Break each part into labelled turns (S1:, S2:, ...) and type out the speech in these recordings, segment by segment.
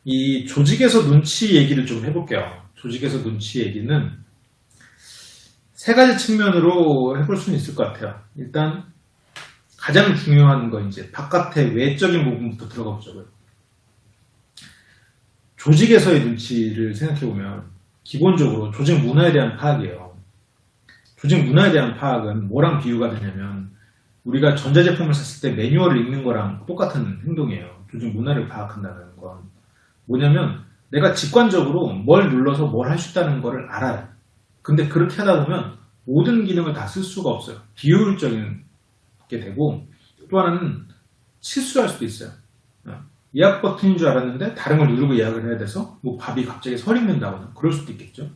S1: 이 조직에서 눈치 얘기를 좀 해볼게요. 조직에서 눈치 얘기는 세 가지 측면으로 해볼 수는 있을 것 같아요. 일단 가장 중요한 건 이제 바깥의 외적인 부분부터 들어가 보자고요. 조직에서의 눈치를 생각해보면 기본적으로 조직 문화에 대한 파악이에요. 조직 문화에 대한 파악은 뭐랑 비유가 되냐면 우리가 전자제품을 샀을 때 매뉴얼을 읽는 거랑 똑같은 행동이에요. 조직 문화를 파악한다는 건 뭐냐면 내가 직관적으로 뭘 눌러서 뭘 할 수 있다는 거를 알아요. 근데 그렇게 하다 보면 모든 기능을 다 쓸 수가 없어요. 비효율적인 게 되고 또 하나는 실수할 수도 있어요. 예약 버튼인 줄 알았는데 다른 걸 누르고 예약을 해야 돼서 뭐 밥이 갑자기 설익는다거나 그럴 수도 있겠죠.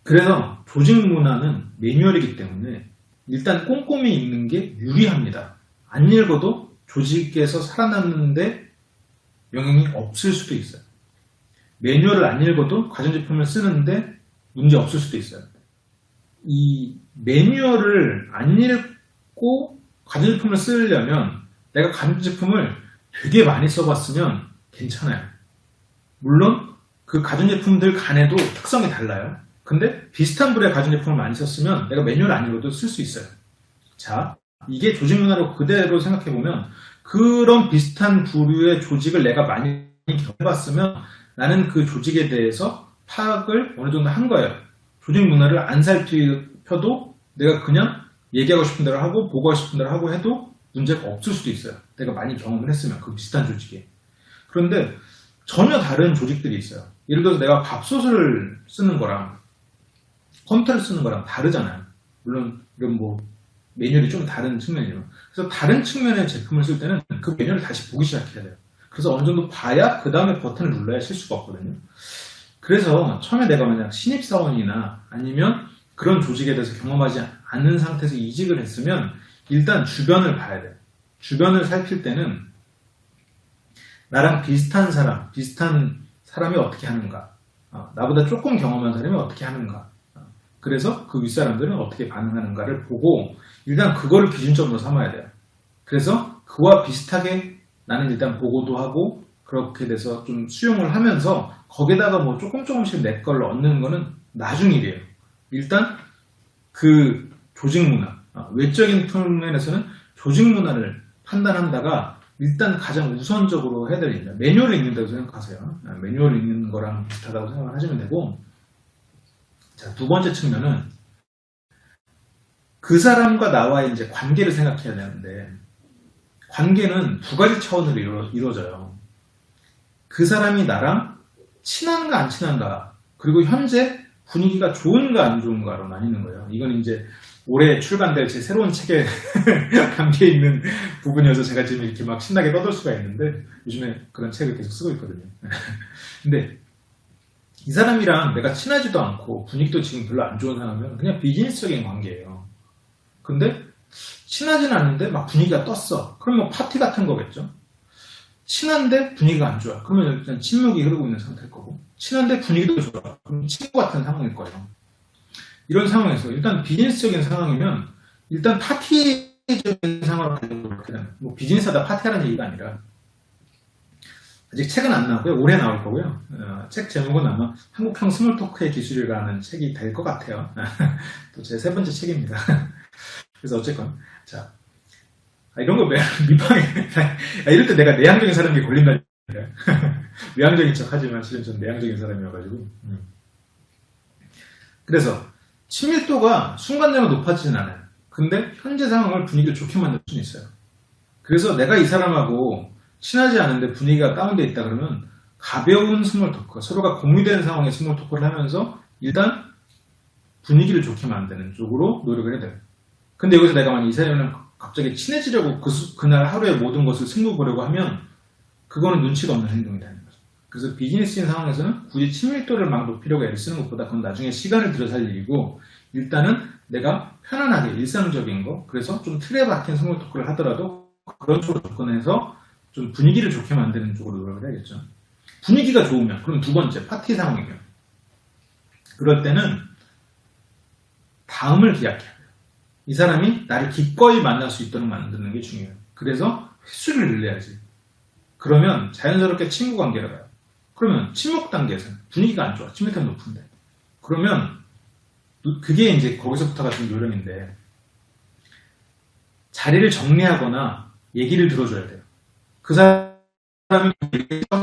S1: 그래서 조직 문화는 매뉴얼이기 때문에 일단 꼼꼼히 읽는 게 유리합니다. 안 읽어도 조직에서 살아남는데 영향이 없을 수도 있어요. 매뉴얼을 안 읽어도 가전제품을 쓰는데 문제 없을 수도 있어요. 이 매뉴얼을 안 읽고 가전제품을 쓰려면 내가 가전제품을 되게 많이 써봤으면 괜찮아요. 물론 그 가전제품들 간에도 특성이 달라요. 근데 비슷한 불의 가전제품을 많이 썼으면 내가 매뉴얼 안 읽어도 쓸 수 있어요. 자, 이게 조직 문화로 그대로 생각해보면 그런 비슷한 부류의 조직을 내가 많이 해봤으면 나는 그 조직에 대해서 파악을 어느 정도 한 거예요. 조직 문화를 안 살펴도 내가 그냥 얘기하고 싶은 대로 하고 보고하고 싶은 대로 하고 해도 문제가 없을 수도 있어요. 내가 많이 경험을 했으면 그 비슷한 조직에. 그런데 전혀 다른 조직들이 있어요. 예를 들어서 내가 밥솥을 쓰는 거랑 컴퓨터를 쓰는 거랑 다르잖아요. 물론 이런 뭐 매뉴얼이 좀 다른 측면이에요. 그래서 다른 측면의 제품을 쓸 때는 그 매뉴얼을 다시 보기 시작해야 돼요. 그래서 어느 정도 봐야 그 다음에 버튼을 눌러야 실수가 없거든요. 그래서 처음에 내가 만약 신입사원이나 아니면 그런 조직에 대해서 경험하지 않는 상태에서 이직을 했으면 일단 주변을 봐야 돼요. 주변을 살필 때는 나랑 비슷한 사람이 어떻게 하는가, 나보다 조금 경험한 사람이 어떻게 하는가, 그래서 그 윗사람들은 어떻게 반응하는가를 보고 일단 그거를 기준점으로 삼아야 돼요. 그래서 그와 비슷하게 나는 일단 보고도 하고 그렇게 돼서 좀 수용을 하면서 거기다가 뭐 조금씩 내 걸 얻는 거는 나중 일이에요. 일단 그 조직 문화, 외적인 측면에서는 조직 문화를 판단한다가 일단 가장 우선적으로 해야 될 일이에요. 매뉴얼을 읽는다고 생각하세요. 매뉴얼을 읽는 거랑 비슷하다고 생각을 하시면 되고, 자, 두 번째 측면은 그 사람과 나와의 이제 관계를 생각해야 되는데, 관계는 두 가지 차원으로 이루어져요. 그 사람이 나랑 친한가 안 친한가, 그리고 현재 분위기가 좋은가 안 좋은가로 나뉘는 거예요. 이건 이제 올해 출간될 제 새로운 책에 담겨 있는 부분이어서 제가 지금 이렇게 막 신나게 떠들 수가 있는데 요즘에 그런 책을 계속 쓰고 있거든요. 근데 이 사람이랑 내가 친하지도 않고 분위기도 지금 별로 안 좋은 사람이면 그냥 비즈니스적인 관계예요. 근데 친하지는 않은데 막 분위기가 떴어. 그럼 뭐 파티 같은 거겠죠. 친한데 분위기가 안 좋아. 그러면 일단 침묵이 흐르고 있는 상태일 거고, 친한데 분위기도 좋아. 그럼 친구 같은 상황일 거예요. 이런 상황에서 일단 비즈니스적인 상황이면 일단 파티적인 상황을 가지고 뭐 비즈니스하다 파티하는 얘기가 아니라, 아직 책은 안 나오고요. 올해 나올 거고요. 책 제목은 아마 한국형 스몰토크의 기술이라는 책이 될 것 같아요. 또 제 세 번째 책입니다. 그래서 어쨌건 자, 이런 거 밑방에 이럴 때 내가 내향적인 사람이 걸린다니까. 외향적인 척 하지만 실은 전 내향적인 사람이어가지고. 그래서 친밀도가 순간적으로 높아지진 않아요. 근데 현재 상황을 분위기를 좋게 만들 수는 있어요. 그래서 내가 이 사람하고 친하지 않은데 분위기가 다운돼 있다 그러면 가벼운 스몰 토크, 서로가 공유되는 상황의 스몰 토크를 하면서 일단 분위기를 좋게 만드는 쪽으로 노력을 해야 돼요. 근데 여기서 내가 만약 이 사람이랑 갑자기 친해지려고 그날 하루의 모든 것을 승부 보려고 하면 그거는 눈치가 없는 행동이라는 거죠. 그래서 비즈니스인 상황에서는 굳이 친밀도를 막 높이려고 애를 쓰는 것보다 그건 나중에 시간을 들여서 할 일이고, 일단은 내가 편안하게 일상적인 거, 그래서 좀 틀에 박힌 스몰 토크를 하더라도 그런 쪽으로 접근해서 좀 분위기를 좋게 만드는 쪽으로 노력을 해야겠죠. 분위기가 좋으면, 그럼 두 번째 파티 상황이면 그럴 때는 다음을 기약해야 돼요. 이 사람이 나를 기꺼이 만날 수 있도록 만드는 게 중요해요. 그래서 횟수를 늘려야지. 그러면 자연스럽게 친구 관계로 가요. 그러면 친목 단계에서는 분위기가 안 좋아. 친밀감이 높은데. 그러면 그게 이제 거기서부터가 좀 요령인데 자리를 정리하거나 얘기를 들어줘야 돼요. 그 사람이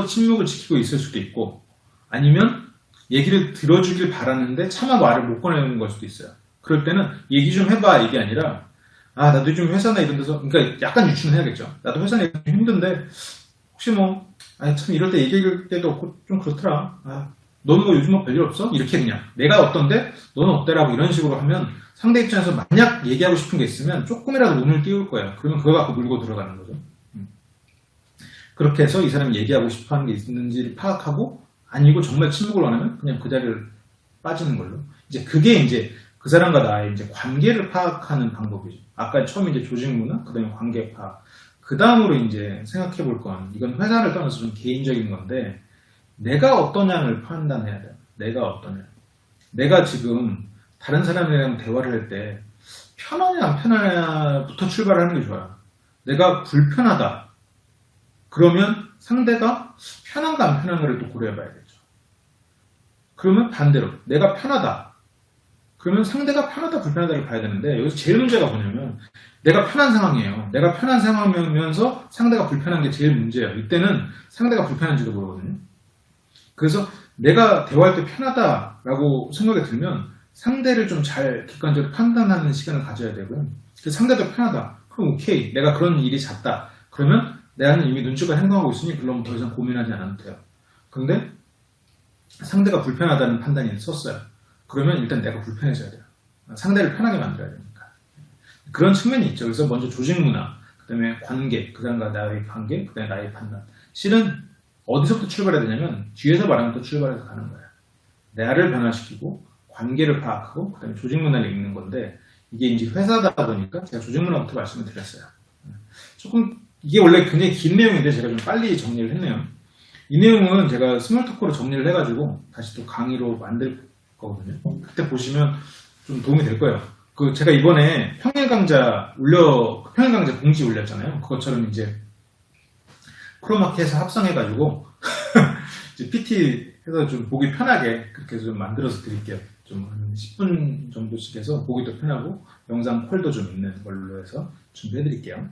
S1: 침묵을 지키고 있을 수도 있고 아니면 얘기를 들어주길 바라는데 차마 말을 못 꺼내는 걸 수도 있어요. 그럴 때는 얘기 좀 해봐 이게 아니라 아 나도 좀 회사나 이런 데서 그러니까 약간 유추는 해야겠죠. 나도 회사나 이런 데 힘든데 혹시 뭐 아 참 이럴 때 얘기할 때도 없고 좀 그렇더라. 아 너는 뭐 요즘 뭐 별일 없어? 이렇게 그냥 내가 어떤데 너는 어때라고 이런 식으로 하면 상대 입장에서 만약 얘기하고 싶은 게 있으면 조금이라도 운을 띄울 거야. 그러면 그거 갖고 물고 들어가는 거죠. 그렇게 해서 이 사람이 얘기하고 싶어 하는 게 있는지를 파악하고 아니고 정말 침묵을 원하면 그냥 그 자리를 빠지는 걸로. 이제 그게 이제 그 사람과 나의 이제 관계를 파악하는 방법이죠. 아까 처음에 이제 조직 문화, 그 다음에 관계 파악. 그 다음으로 이제 생각해 볼 건 이건 회사를 떠나서 좀 개인적인 건데 내가 어떠냐를 판단해야 돼요. 내가 어떠냐. 내가 지금 다른 사람이랑 대화를 할 때 편하냐 안 편하냐부터 출발하는 게 좋아요. 내가 불편하다. 그러면 상대가 편한가 안 편한가를 또 고려해봐야겠죠. 그러면 반대로 내가 편하다. 그러면 상대가 편하다 불편하다를 봐야 되는데 여기서 제일 문제가 뭐냐면 내가 편한 상황이에요. 내가 편한 상황이면서 상대가 불편한 게 제일 문제예요. 이때는 상대가 불편한지도 모르거든요. 그래서 내가 대화할 때 편하다라고 생각이 들면 상대를 좀 잘 객관적으로 판단하는 시간을 가져야 되고요. 상대도 편하다. 그럼 오케이. 내가 그런 일이 잦다. 그러면 내가는 이미 눈치가 행동하고 있으니 그럼 더 이상 고민하지 않아도 돼요. 근데 상대가 불편하다는 판단이 썼어요. 그러면 일단 내가 불편해져야 돼요. 상대를 편하게 만들어야 되니까. 그런 측면이 있죠. 그래서 먼저 조직 문화, 그 다음에 관계, 그 사람과 나의 관계, 그 다음에 나의 판단. 실은 어디서부터 출발해야 되냐면 뒤에서 말하면 또 출발해서 가는 거예요. 나를 변화시키고 관계를 파악하고 그 다음에 조직 문화를 읽는 건데 이게 이제 회사다 보니까 제가 조직 문화부터 말씀을 드렸어요. 조금 이게 원래 굉장히 긴 내용인데 제가 좀 빨리 정리를 했네요. 이 내용은 제가 스몰 토크로 정리를 해가지고 다시 또 강의로 만들 거거든요. 그때 보시면 좀 도움이 될 거예요. 그 제가 이번에 평일 강좌 공지 올렸잖아요. 그것처럼 이제 크로마키에서 합성해가지고 이제 PT 해서 좀 보기 편하게 그렇게 좀 만들어서 드릴게요. 좀 한 10분 정도씩 해서 보기도 편하고 영상 콜도 좀 있는 걸로 해서 준비해 드릴게요.